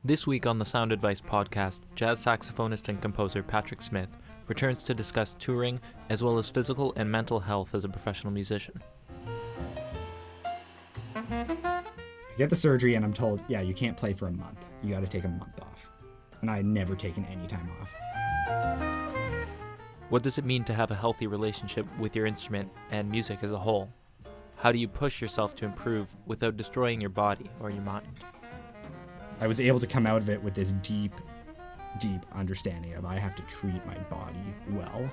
This week on the Sound Advice podcast, jazz saxophonist and composer Patrick Smith returns to discuss touring as well as physical and mental health as a professional musician. I get the surgery and I'm told, yeah, you can't play for a month. You got to take a month off. And I had never taken any time off. What does it mean to have a healthy relationship with your instrument and music as a whole? How do you push yourself to improve without destroying your body or your mind? I was able to come out of it with this deep understanding of I have to treat my body well.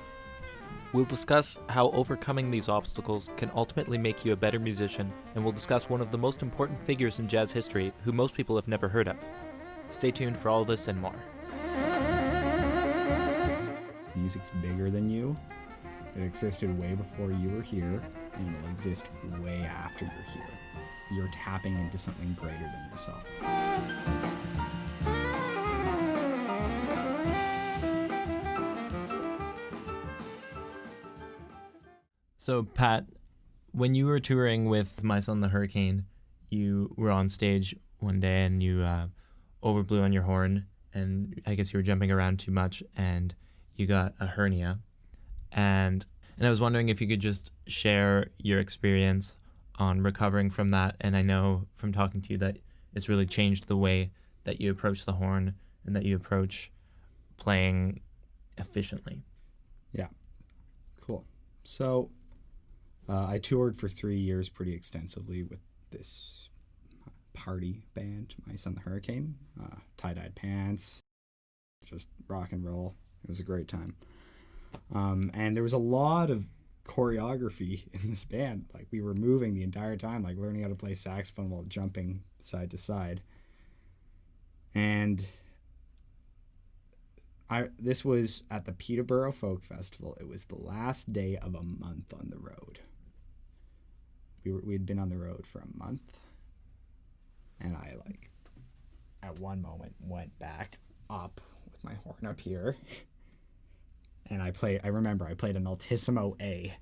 We'll discuss how overcoming these obstacles can ultimately make you a better musician, and we'll discuss one of the most important figures in jazz history who most people have never heard of. Stay tuned for all this and more. Music's bigger than you. It existed way before you were here, and it will exist way after you're here. You're tapping into something greater than yourself. So, Pat, when you were touring with My Son the Hurricane, you were on stage one day and you overblew on your horn, and I guess you were jumping around too much, and you got a hernia. And I was wondering if you could just share your experience on recovering from that. And I know from talking to you that it's really changed the way that you approach the horn and that you approach playing efficiently. Yeah, cool. So I toured for 3 years pretty extensively with this party band, My Son the Hurricane, tie-dyed pants, just rock and roll. It was a great time. And there was a lot of choreography in this band. Like, we were moving the entire time, like learning how to play saxophone while jumping side to side. And this was at the Peterborough Folk Festival. It was the last day of a month on the road. We'd been on the road for a month, and I, like, at one moment went back up with my horn up here, and I remember I played an altissimo A,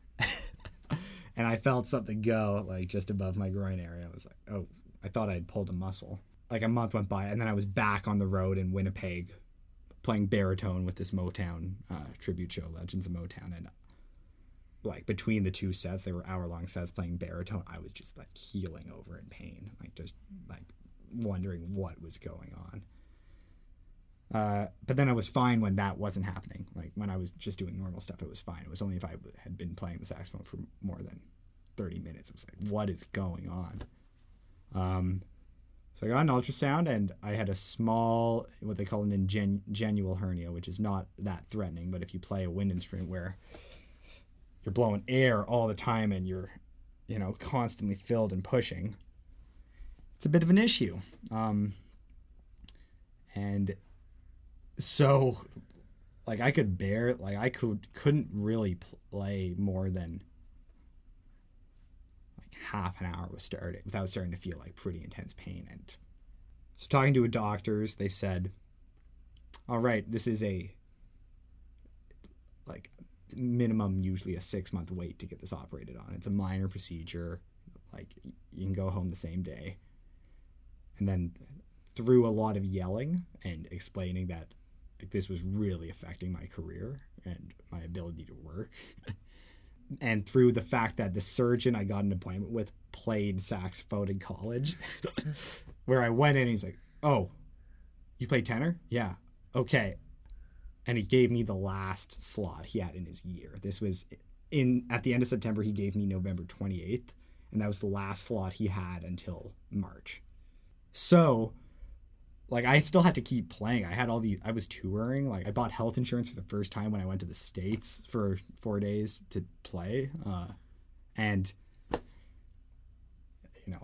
and I felt something go, like, just above my groin area. I was like, oh, I thought I'd pulled a muscle. Like, a month went by, and then I was back on the road in Winnipeg playing baritone with this Motown tribute show, Legends of Motown, and like between the two sets, they were hour-long sets playing baritone, I was just like healing over in pain, like just like wondering what was going on. But then I was fine when that wasn't happening. Like, when I was just doing normal stuff, it was fine. It was only if I had been playing the saxophone for more than 30 minutes. It was like, what is going on? So I got an ultrasound, and I had a small, what they call an ingenual hernia, which is not that threatening, but if you play a wind instrument where you're blowing air all the time and you're, constantly filled and pushing, it's a bit of an issue. And so, like, I couldn't really play more than half an hour without starting to feel like pretty intense pain. And so talking to doctors, they said, all right, this is a like minimum, usually a 6-month wait to get this operated on. It's a minor procedure. Like, you can go home the same day. And then through a lot of yelling and explaining that, like, this was really affecting my career and my ability to work, and through the fact that the surgeon I got an appointment with played saxophone in college, where I went in and he's like, oh, you play tenor? Yeah. Okay. And he gave me the last slot he had in his year. This was at the end of September. He gave me November 28th, and that was the last slot he had until March. So, like, I still had to keep playing. I was touring. Like, I bought health insurance for the first time when I went to the States for 4 days to play. And,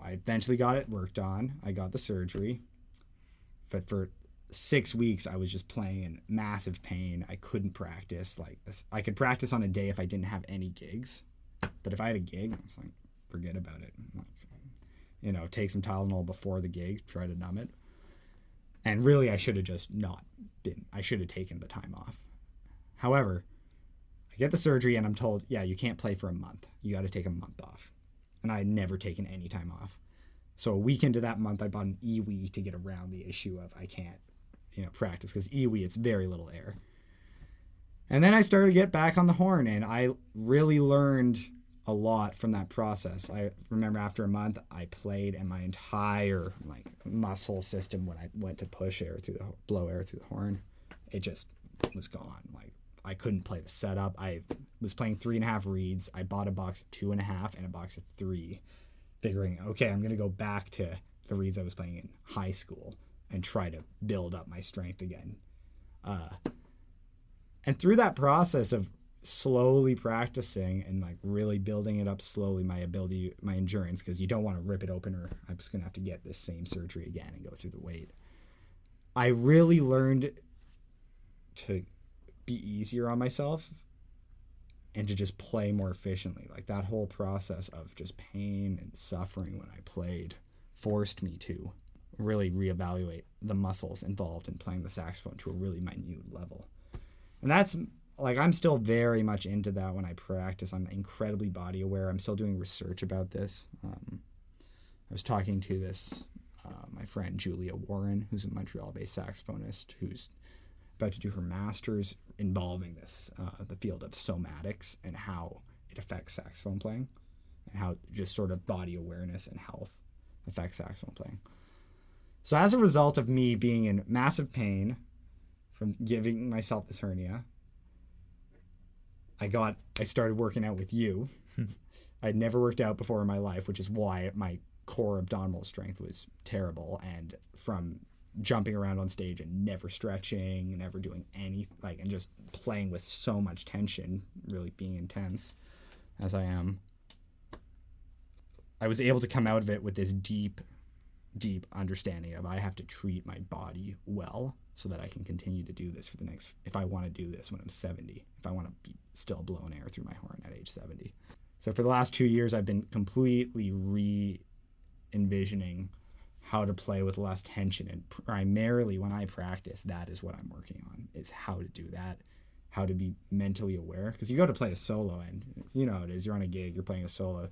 I eventually got it worked on. I got the surgery. But for 6 weeks, I was just playing in massive pain. I couldn't practice. Like, I could practice on a day if I didn't have any gigs. But if I had a gig, I was like, forget about it. Like, take some Tylenol before the gig, try to numb it. And really, I should have just I should have taken the time off. However, I get the surgery and I'm told, yeah, you can't play for a month. You got to take a month off. And I had never taken any time off. So a week into that month, I bought an EWI to get around the issue of I can't, practice, because EWI, it's very little air. And then I started to get back on the horn, and I really learned a lot from that process. I remember after a month, I played, and my entire muscle system, when I went to blow air through the horn, it just was gone. I couldn't play the setup. I was playing 3.5 reeds. I bought a box of 2.5 and a box of 3, figuring, okay, I'm going to go back to the reeds I was playing in high school and try to build up my strength again. And through that process of slowly practicing and really building it up slowly, my ability, my endurance, because you don't want to rip it open or I'm just going to have to get this same surgery again and go through the weight. I really learned to be easier on myself and to just play more efficiently. That whole process of just pain and suffering when I played forced me to really reevaluate the muscles involved in playing the saxophone to a really minute level. And that's I'm still very much into that when I practice. I'm incredibly body aware. I'm still doing research about this. I was talking to my friend Julia Warren, who's a Montreal-based saxophonist, who's about to do her master's involving the field of somatics and how it affects saxophone playing and how just sort of body awareness and health affects saxophone playing. So as a result of me being in massive pain from giving myself this hernia, I started working out with you. I'd never worked out before in my life, which is why my core abdominal strength was terrible. And from jumping around on stage and never stretching, never doing any, and just playing with so much tension, really being intense as I am, I was able to come out of it with this deep understanding of I have to treat my body well so that I can continue to do this if I want to do this when I'm 70, if I want to be still blowing air through my horn at age 70. So for the last 2 years, I've been completely re-envisioning how to play with less tension. And primarily when I practice, that is what I'm working on, is how to do that, how to be mentally aware. Because you go to play a solo and you know how it is, you're on a gig, you're playing a solo,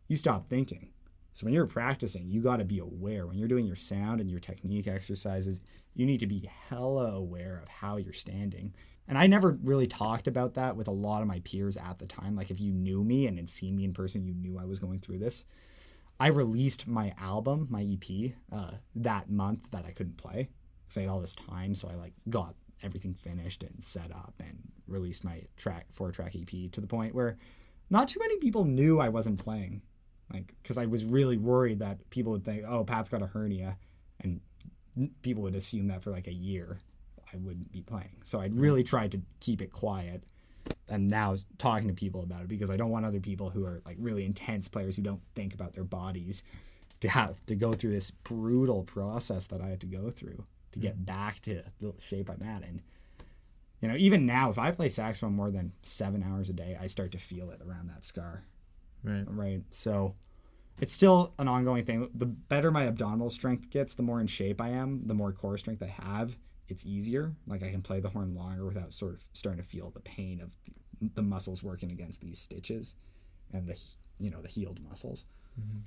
you stop thinking. So when you're practicing, you got to be aware. When you're doing your sound and your technique exercises, you need to be hella aware of how you're standing. And I never really talked about that with a lot of my peers at the time. If you knew me and had seen me in person, you knew I was going through this. I released my album, my EP, that month that I couldn't play because I had all this time. So I got everything finished and set up and released my 4-track EP to the point where not too many people knew I wasn't playing. Because I was really worried that people would think, oh, Pat's got a hernia, and people would assume that for a year I wouldn't be playing. So I really tried to keep it quiet. And now talking to people about it because I don't want other people who are really intense players who don't think about their bodies to have to go through this brutal process that I had to go through to get back to the shape I'm at. And, even now, if I play saxophone more than 7 hours a day, I start to feel it around that scar. Right. So it's still an ongoing thing. The better my abdominal strength gets, the more in shape I am, the more core strength I have, it's easier. I can play the horn longer without sort of starting to feel the pain of the muscles working against these stitches and the healed muscles. Mm-hmm.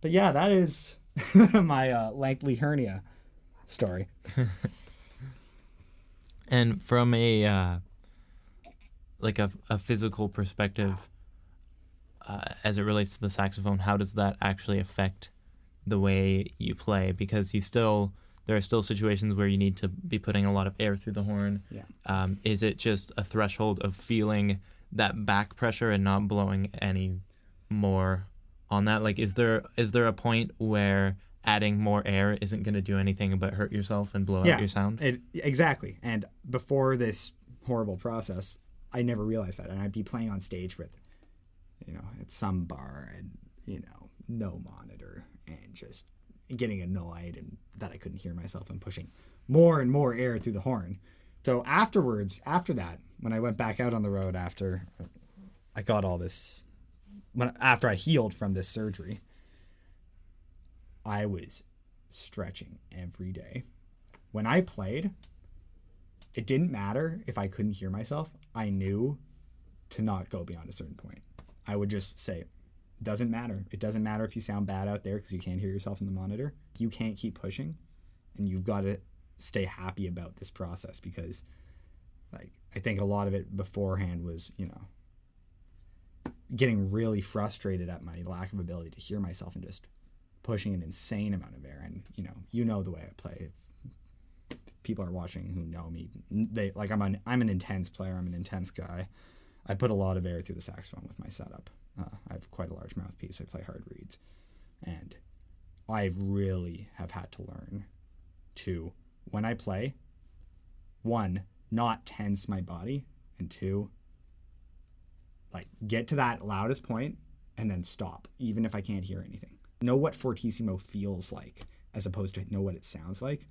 But yeah, that is my lengthy hernia story. And from a physical perspective, as it relates to the saxophone, how does that actually affect the way you play? Because there are still situations where you need to be putting a lot of air through the horn. Yeah. Is it just a threshold of feeling that back pressure and not blowing any more on that? Is there a point where adding more air isn't going to do anything but hurt yourself and blow out your sound? Exactly. And before this horrible process, I never realized that. And I'd be playing on stage with at some bar and, no monitor and just getting annoyed and that I couldn't hear myself and pushing more and more air through the horn. So after that, when I went back out on the road after I got all this, after I healed from this surgery, I was stretching every day. When I played, it didn't matter if I couldn't hear myself. I knew to not go beyond a certain point. I would just say, doesn't matter. It doesn't matter if you sound bad out there because you can't hear yourself in the monitor. You can't keep pushing, and you've got to stay happy about this process because, like, I think a lot of it beforehand was, getting really frustrated at my lack of ability to hear myself and just pushing an insane amount of air. And the way I play. If people are watching who know me, they like I'm an intense player. I'm an intense guy. I put a lot of air through the saxophone with my setup. I have quite a large mouthpiece. I play hard reeds, and I really have had to learn to, when I play, one, not tense my body, and two, like, get to that loudest point and then stop, even if I can't hear anything. Know what fortissimo feels like as opposed to know what it sounds like.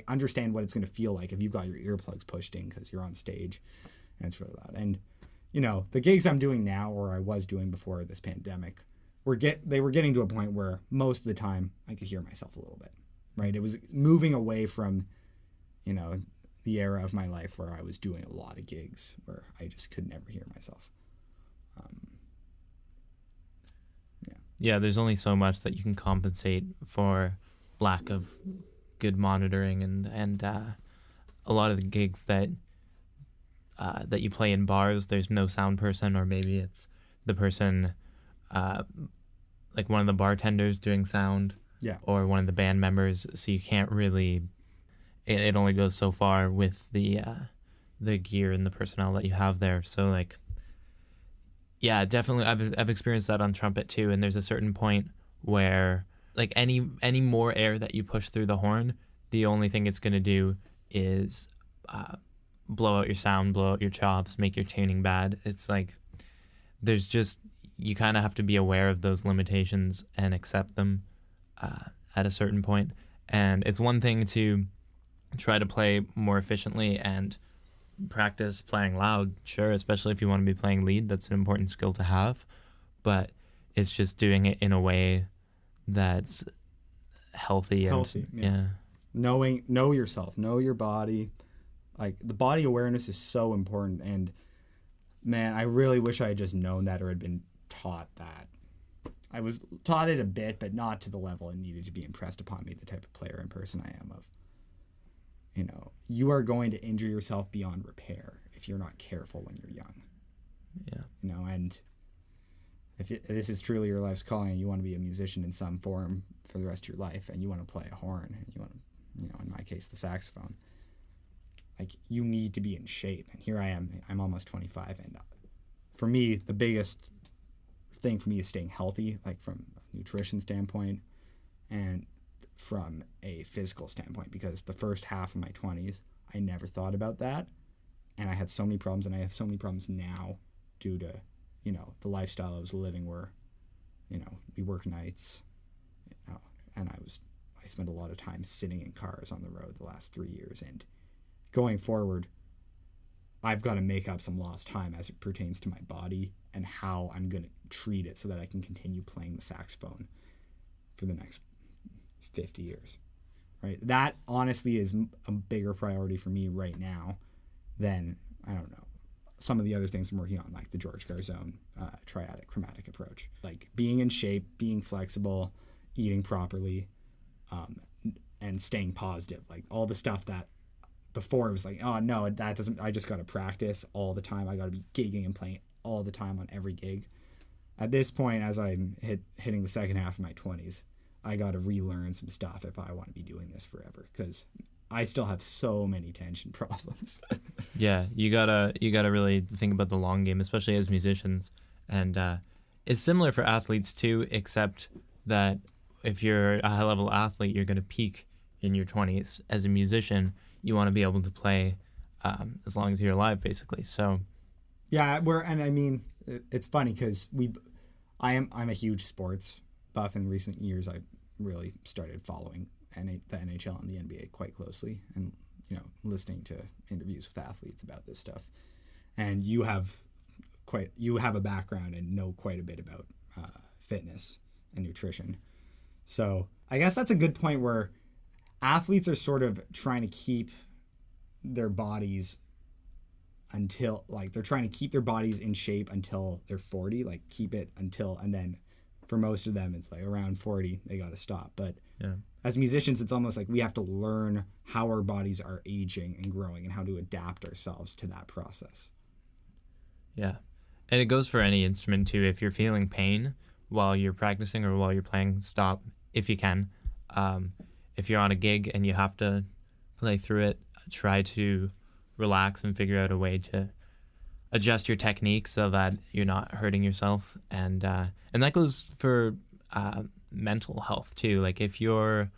Understand what it's going to feel like if you've got your earplugs pushed in because you're on stage and it's really loud. And the gigs I'm doing now, or I was doing before this pandemic, they were getting to a point where most of the time I could hear myself a little bit, right? It was moving away from, the era of my life where I was doing a lot of gigs where I just could never hear myself. Yeah, there's only so much that you can compensate for lack of good monitoring, and a lot of the gigs that you play in bars, there's no sound person, or maybe it's the person, like one of the bartenders doing sound, or one of the band members. So you can't really. It only goes so far with the gear and the personnel that you have there. So, like, yeah, definitely, I've experienced that on trumpet too. And there's a certain point where, like, any more air that you push through the horn, the only thing it's gonna do is blow out your sound, blow out your chops, make your tuning bad. It's like you kind of have to be aware of those limitations and accept them at a certain point. And it's one thing to try to play more efficiently and practice playing loud, sure, especially if you want to be playing lead. That's an important skill to have, but it's just doing it in a way that's healthy. Yeah. Know yourself, know your body. Like, the body awareness is so important, and man, I really wish I had just known that or had been taught that. I was taught it a bit, but not to the level it needed to be impressed upon me, the type of player and person I am of. You are going to injure yourself beyond repair if you're not careful when you're young. Yeah. And if this is truly your life's calling and you want to be a musician in some form for the rest of your life, and you want to play a horn, and you want to, in my case, the saxophone, like, you need to be in shape. And here I am. I'm almost 25, and for me, the biggest thing for me is staying healthy, like from a nutrition standpoint and from a physical standpoint, because the first half of my 20s, I never thought about that, and I had so many problems, and I have so many problems now due to, the lifestyle I was living where, we work nights, and I spent a lot of time sitting in cars on the road the last 3 years, and going forward, I've got to make up some lost time as it pertains to my body and how I'm going to treat it so that I can continue playing the saxophone for the next 50 years, right? That honestly is a bigger priority for me right now than, I don't know, some of the other things I'm working on, like the George Garzone triadic chromatic approach. Like, being in shape, being flexible, eating properly, and staying positive. Like, all the stuff that before it was like, oh no, that doesn't, I just got to practice all the time. I got to be gigging and playing all the time on every gig. At this point, as I'm hitting the second half of my 20s, I got to relearn some stuff if I want to be doing this forever, because I still have so many tension problems. Yeah, you gotta really think about the long game, especially as musicians. And it's similar for athletes too, except that if you're a high-level athlete, you're gonna peak in your 20s. As a musician, you want to be able to play as long as you're alive, basically. So, yeah, it's funny because I'm a huge sports buff. In recent years, I really started following the NHL and the NBA quite closely, and listening to interviews with athletes about this stuff. And you have a background and know quite a bit about fitness and nutrition. So I guess that's a good point where athletes are sort of trying to keep their bodies until like they're trying to keep their bodies in shape until they're 40, like keep it until, and then for most of them it's like around 40 they got to stop. But Yeah. as musicians, it's almost like we have to learn how our bodies are aging and growing and how to adapt ourselves to that process. Yeah. And it goes for any instrument too. If you're feeling pain while you're practicing or while you're playing, stop if you can. If you're on a gig and you have to play through it, try to relax and figure out a way to adjust your technique so that you're not hurting yourself. And that goes for mental health too. Like if you're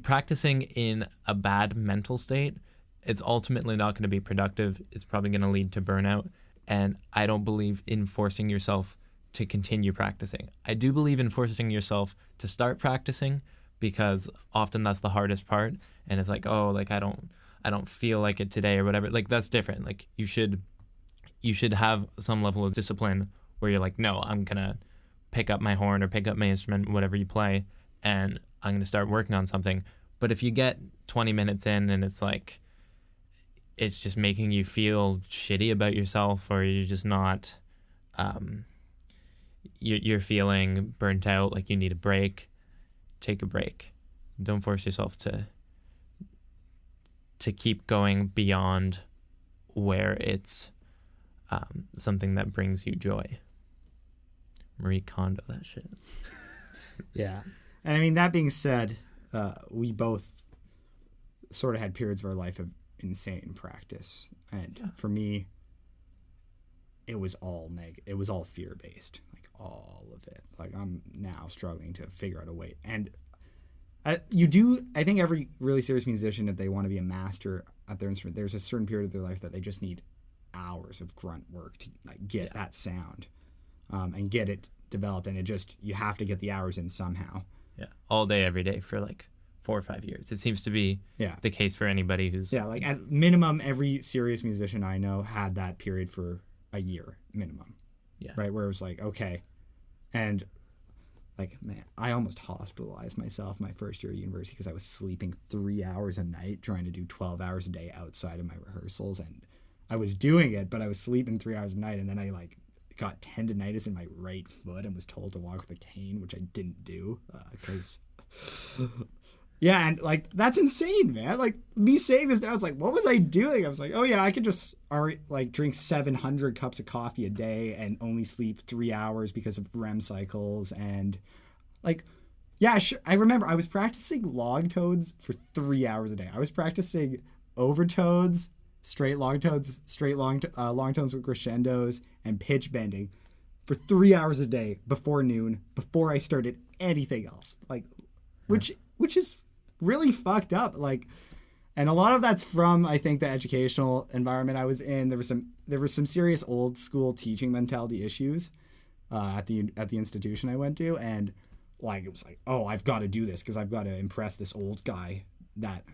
practicing in a bad mental state, it's ultimately not going to be productive. It's probably going to lead to burnout. And I don't believe in forcing yourself to continue practicing. I do believe in forcing yourself to start practicing, because often that's the hardest part. And it's like, oh, like I don't feel like it today or whatever. Like that's different. Like you should have some level of discipline where you're like, no, I'm going to pick up my horn or pick up my instrument, whatever you play, and I'm going to start working on something. But if you get 20 minutes in and it's like, it's just making you feel shitty about yourself, or you're just not, you're feeling burnt out, like you need a break, take a break. Don't force yourself to keep going beyond where it's something that brings you joy. Marie Kondo that shit. Yeah. And I mean, that being said, we both sort of had periods of our life of insane practice. And for me, it was all it was all fear-based, like all of it. Like I'm now struggling to figure out a way. And I think every really serious musician, if they want to be a master at their instrument, there's a certain period of their life that they just need hours of grunt work to like get that sound and get it developed. And you have to get the hours in somehow. Yeah. All day, every day for like 4 or 5 years. It seems to be the case for anybody who's... Yeah, like at minimum, every serious musician I know had that period for a year minimum. Yeah. Right, where it was like, okay. And like, man, I almost hospitalized myself my first year of university because I was sleeping 3 hours a night trying to do 12 hours a day outside of my rehearsals. And I was doing it, but I was sleeping 3 hours a night. And then I like got tendonitis in my right foot and was told to walk with a cane, which I didn't do because... Yeah, and like that's insane, man. Like me saying this now, it's like, what was I doing? I was like, oh yeah, I could just like drink 700 cups of coffee a day and only sleep 3 hours because of REM cycles. And like, yeah, sure. I remember I was practicing long tones for 3 hours a day. I was practicing overtones, straight long tones with crescendos and pitch bending for 3 hours a day before noon, before I started anything else. Like, which is really fucked up. Like, and a lot of that's from, I think, the educational environment I was in. There was some serious old school teaching mentality issues at the institution I went to, and like it was like, oh, I've got to do this because I've got to impress this old guy that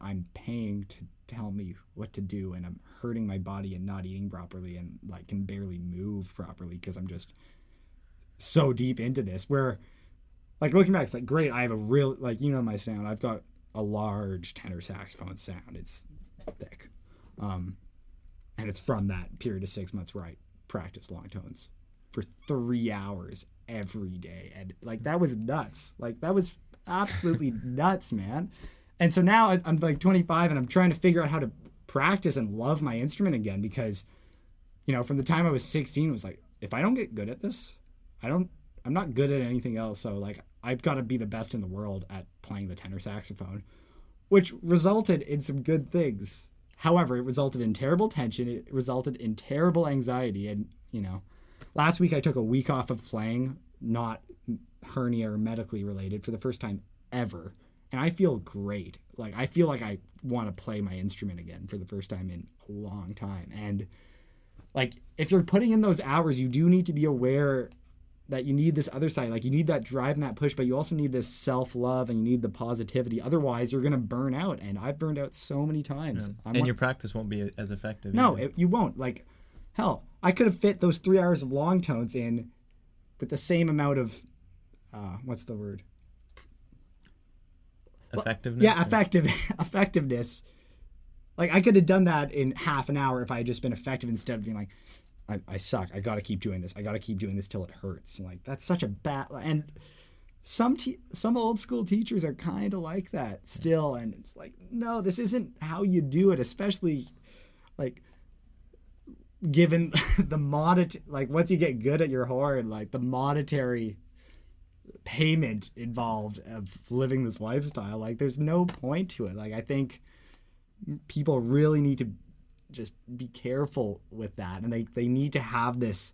I'm paying to tell me what to do, and I'm hurting my body and not eating properly and like can barely move properly because I'm just so deep into this. Where like looking back, it's like, great, I have a real, like, you know, my sound, I've got a large tenor saxophone sound. It's thick. And it's from that period of 6 months where I practiced long tones for 3 hours every day. And like, that was nuts. Like that was absolutely nuts, man. And so now I'm like 25 and I'm trying to figure out how to practice and love my instrument again, because, you know, from the time I was 16, it was like, if I don't get good at this, I'm not good at anything else. So like I've got to be the best in the world at playing the tenor saxophone, which resulted in some good things. However, it resulted in terrible tension. It resulted in terrible anxiety. And, you know, last week I took a week off of playing, not hernia or medically related, for the first time ever. And I feel great. Like I feel like I want to play my instrument again for the first time in a long time. And like, if you're putting in those hours, you do need to be aware that you need this other side. Like you need that drive and that push, but you also need this self-love and you need the positivity. Otherwise you're going to burn out. And I've burned out so many times. Yeah. And your practice won't be as effective. No, you won't. Like, hell, I could have fit those 3 hours of long tones in with the same amount of, what's the word? Effectiveness? Yeah, effectiveness Like, I could have done that in half an hour if I had just been effective instead of being like, I suck. I got to keep doing this. I got to keep doing this till it hurts. And like, that's such a bad, and some old school teachers are kind of like that still. And it's like, no, this isn't how you do it, especially like given the like once you get good at your horn, like the monetary payment involved of living this lifestyle, like there's no point to it. Like, I think people really need to just be careful with that, and they need to have this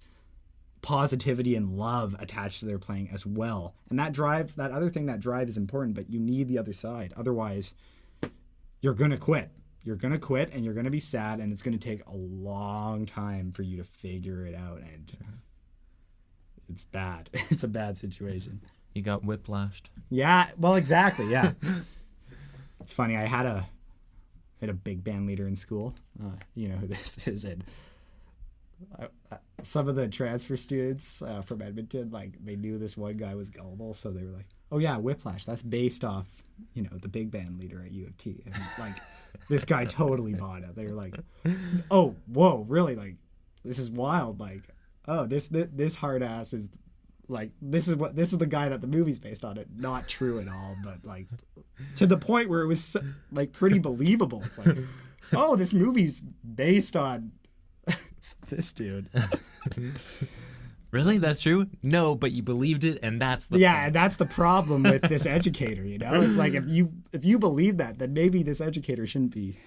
positivity and love attached to their playing as well. And that other thing, that drive is important, but you need the other side. Otherwise, you're gonna quit. You're gonna quit, and you're gonna be sad, and it's gonna take a long time for you to figure it out. And it's bad. It's a bad situation. You got whiplashed. Yeah. Well, exactly. Yeah. It's funny. I had a big band leader in school. You know who this is. And some of the transfer students from Edmonton, like, they knew this one guy was gullible, so they were like, "Oh yeah, whiplash. That's based off, you know, the big band leader at U of T." And like, this guy totally bought it. They were like, "Oh, whoa, really? Like, this is wild. Like, oh, this hard ass is like, this is the guy that the movie's based on." It not true at all, but like to the point where it was like pretty believable. It's like, oh, this movie's based on this dude. Really? That's true? No, but you believed it, and that's the yeah, point. and that's the problem with this educator. You know, it's like, if you believe that, then maybe this educator shouldn't be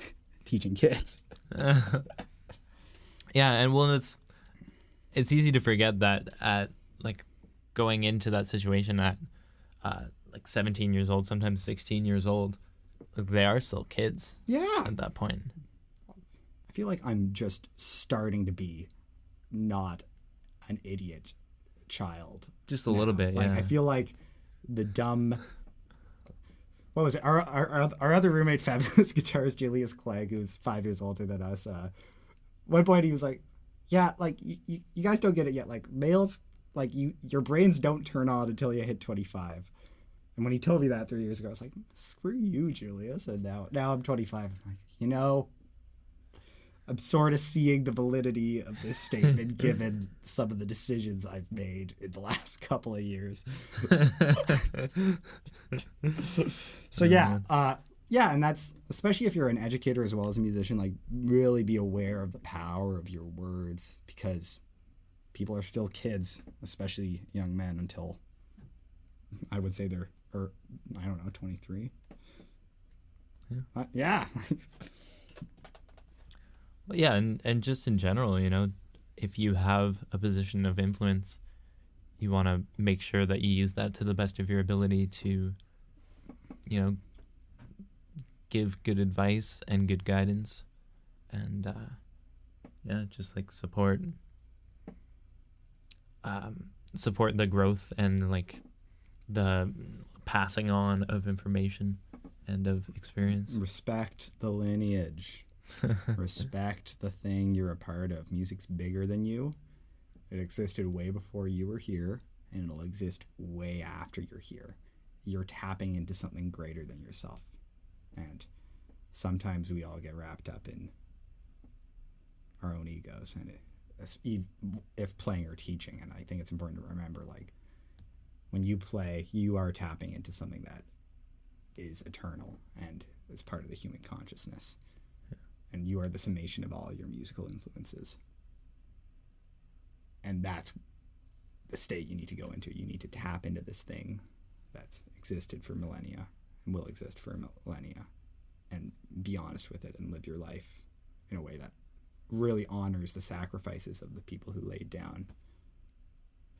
teaching kids. Yeah, and well, it's easy to forget that at like going into that situation at like 17 years old, sometimes 16 years old, like, they are still kids. Yeah. At that point. I feel like I'm just starting to be not an idiot child. Just a little bit, yeah. Like, I feel like the dumb... What was it? Our other roommate, fabulous guitarist Julius Clegg, who's 5 years older than us, one point he was like, yeah, like, you guys don't get it yet. Like, males, like, your brains don't turn on until you hit 25. And when he told me that 3 years ago, I was like, screw you, Julius. And now I'm 25. I'm like, you know, I'm sort of seeing the validity of this statement given some of the decisions I've made in the last couple of years. So yeah, and that's, especially if you're an educator as well as a musician, like, really be aware of the power of your words, because people are still kids, especially young men, until I would say they're, or I don't know, 23. Yeah. Yeah. Well, yeah, and just in general, you know, if you have a position of influence, you want to make sure that you use that to the best of your ability to, you know, give good advice and good guidance, and yeah, just like support the growth and like the passing on of information and of experience. Respect the lineage. Respect the thing you're a part of. Music's bigger than you. It existed way before you were here, and it'll exist way after you're here. You're tapping into something greater than yourself. And sometimes we all get wrapped up in our own egos, and if playing or teaching. And I think it's important to remember, like, when you play, you are tapping into something that is eternal and is part of the human consciousness. And you are the summation of all your musical influences. And that's the state you need to go into. You need to tap into this thing that's existed for millennia and will exist for millennia, and be honest with it and live your life in a way that really honors the sacrifices of the people who laid down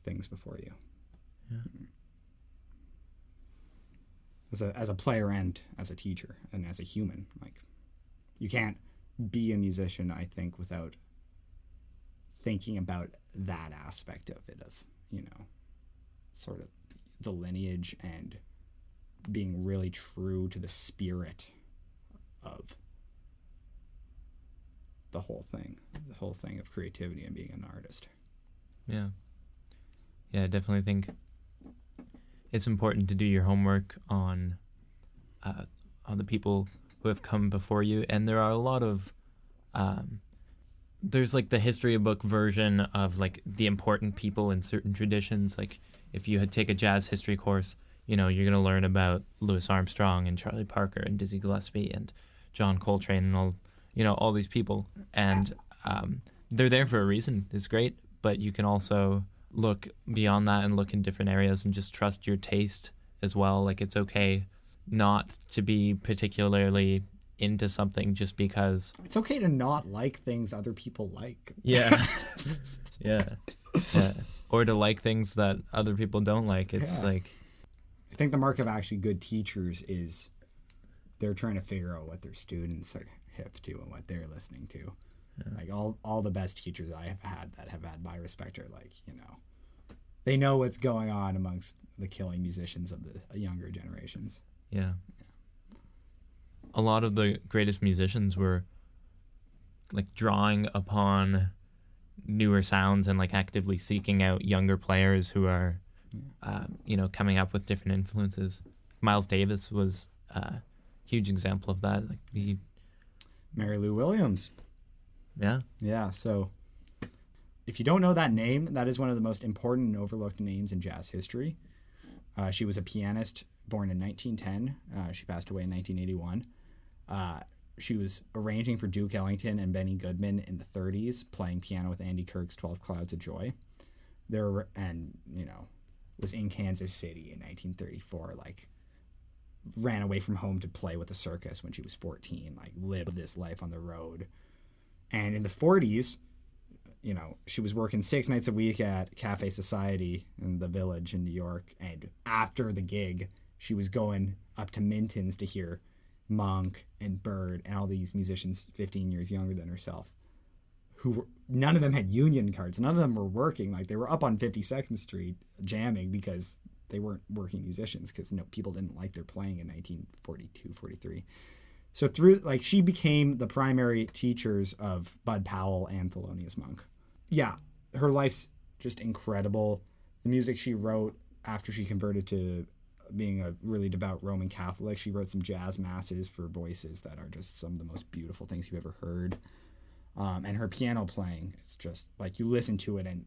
things before you. Yeah. As a player and as a teacher and as a human, like, you can't be a musician, I think, without thinking about that aspect of it, of, you know, sort of the lineage and being really true to the spirit of the whole thing of creativity and being an artist. Yeah. Yeah, I definitely think it's important to do your homework on the people who have come before you, and there are a lot of there's like the history book version of like the important people in certain traditions. Like if you had take a jazz history course, you're going to learn about Louis Armstrong and Charlie Parker and Dizzy Gillespie and John Coltrane and all these people. And they're there for a reason. It's great, but you can also look beyond that and look in different areas and just trust your taste as well. Like it's okay not to be particularly into something just because It's okay to not like things other people like. yeah yeah or to like things that other people don't like. It's like I think the mark of actually good teachers is they're trying to figure out what their students are hip to and what they're listening to. Like all the best teachers I have had that have had my respect are like, they know what's going on amongst the killing musicians of the younger generations. yeah a lot of the greatest musicians were like drawing upon newer sounds and like actively seeking out younger players who are coming up with different influences. Miles Davis was a huge example of that. Like Mary Lou Williams. Yeah. So if you don't know that name, that is one of the most important and overlooked names in jazz history. She was a pianist born in 1910. She passed away in 1981. She was arranging for Duke Ellington and Benny Goodman in the 30s, playing piano with Andy Kirk's 12 Clouds of Joy. Was in Kansas City in 1934, like ran away from home to play with the circus when she was 14, like lived this life on the road. And in the 40s, she was working 6 nights a week at Cafe Society in the Village in New York. And after the gig, she was going up to Minton's to hear Monk and Bird and all these musicians 15 years younger than herself, none of them had union cards. None of them were working. Like they were up on 52nd Street jamming because they weren't working musicians because people didn't like their playing in 1942, 43. So she became the primary teachers of Bud Powell and Thelonious Monk. Yeah, her life's just incredible. The music she wrote after she converted to being a really devout Roman Catholic, she wrote some jazz masses for voices that are just some of the most beautiful things you've ever heard. And her piano playing, it's just like you listen to it, and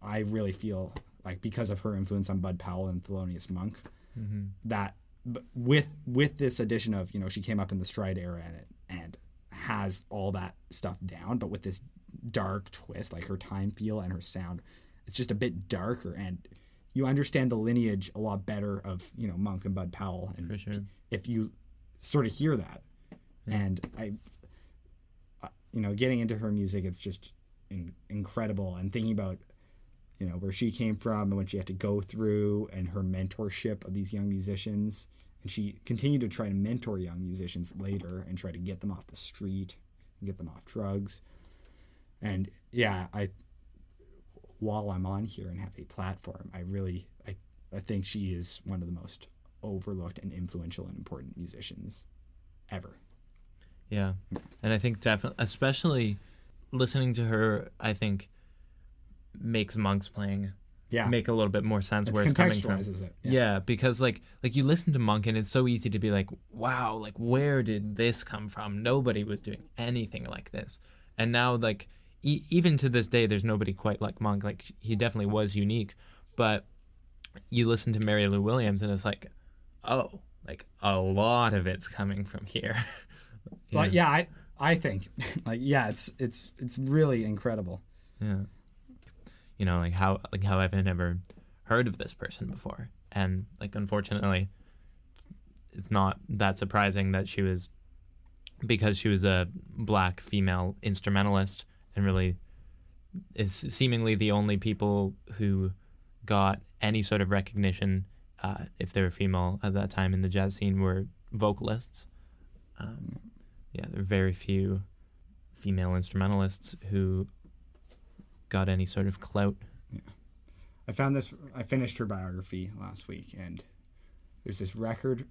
I really feel like because of her influence on Bud Powell and Thelonious Monk, that with this addition of she came up in the stride era and has all that stuff down, but with this dark twist, like her time feel and her sound, it's just a bit darker, and you understand the lineage a lot better of Monk and Bud Powell, and for sure. if you sort of hear that, and getting into her music, it's just incredible, and thinking about where she came from and what she had to go through and her mentorship of these young musicians. And she continued to try to mentor young musicians later and try to get them off the street and get them off drugs. And while I'm on here and have a platform, I think she is one of the most overlooked and influential and important musicians ever. Yeah. And I think definitely, especially listening to her, I think makes Monk's playing make a little bit more sense where it's coming from. Contextualizes it. Yeah, because like you listen to Monk and it's so easy to be like, wow, like where did this come from? Nobody was doing anything like this. And now like even to this day, there's nobody quite like Monk. Like he definitely was unique, but you listen to Mary Lou Williams and it's like, oh, like a lot of it's coming from here. I think it's really incredible. Yeah. Like how I've never heard of this person before. And like unfortunately it's not that surprising that because she was a black female instrumentalist and really is seemingly the only people who got any sort of recognition if they were female at that time in the jazz scene were vocalists. There are very few female instrumentalists who got any sort of clout. Yeah. I finished her biography last week, and there's this record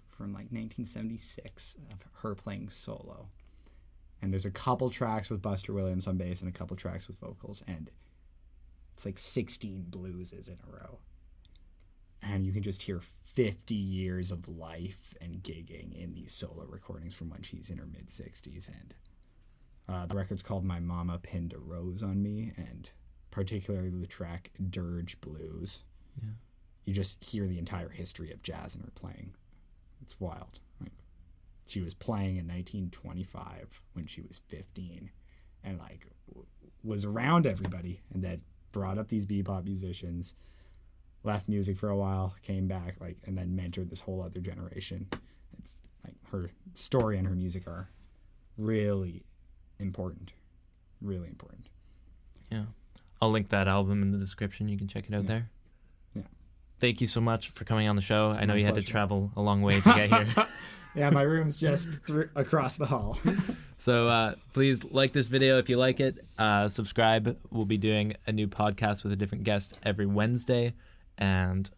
from like 1976 of her playing solo. And there's a couple tracks with Buster Williams on bass and a couple tracks with vocals, and it's like 16 blueses in a row. And you can just hear 50 years of life and gigging in these solo recordings from when she's in her mid-60s. And the record's called My Mama Pinned a Rose on Me, and particularly the track Dirge Blues. Yeah. You just hear the entire history of jazz in her playing. It's wild. Like, she was playing in 1925 when she was 15, and like was around everybody, and then brought up these bebop musicians, left music for a while, came back, like, and then mentored this whole other generation. It's like her story and her music are really important. Really important. Yeah. I'll link that album in the description. You can check it out there. Yeah. Thank you so much for coming on the show. I know My you had to pleasure. travel a long way to get here. Yeah, my room's just across the hall. So please like this video if you like it. Subscribe. We'll be doing a new podcast with a different guest every Wednesday, and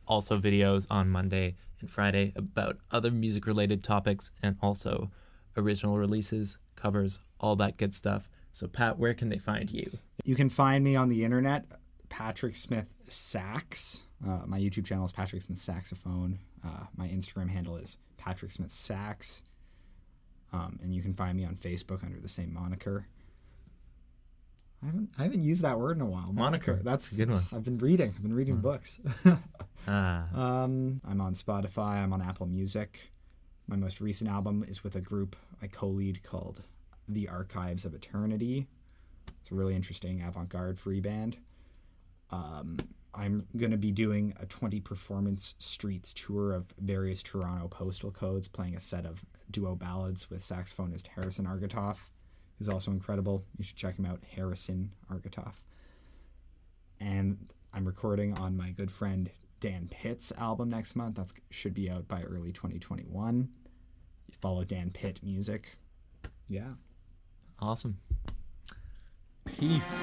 also videos on Monday and Friday about other music-related topics, and also original releases, covers, all that good stuff. So Pat, where can they find you? You can find me on the internet, Patrick Smith Sax. My YouTube channel is Patrick Smith Saxophone. My Instagram handle is Patrick Smith Sax. And you can find me on Facebook under the same moniker. I haven't used that word in a while. Moniker. That's a good one. I've been reading books. I'm on Spotify. I'm on Apple Music. My most recent album is with a group I co-lead called The Archives of Eternity. It's a really interesting avant-garde free band. I'm going to be doing a 20 performance streets tour of various Toronto postal codes, playing a set of duo ballads with saxophonist Harrison Argatoff, who's also incredible. You should check him out, Harrison Argatoff. And I'm recording on my good friend Dan Pitt's album next month. That should be out by early 2021. You follow Dan Pitt Music. Yeah. Awesome. Peace.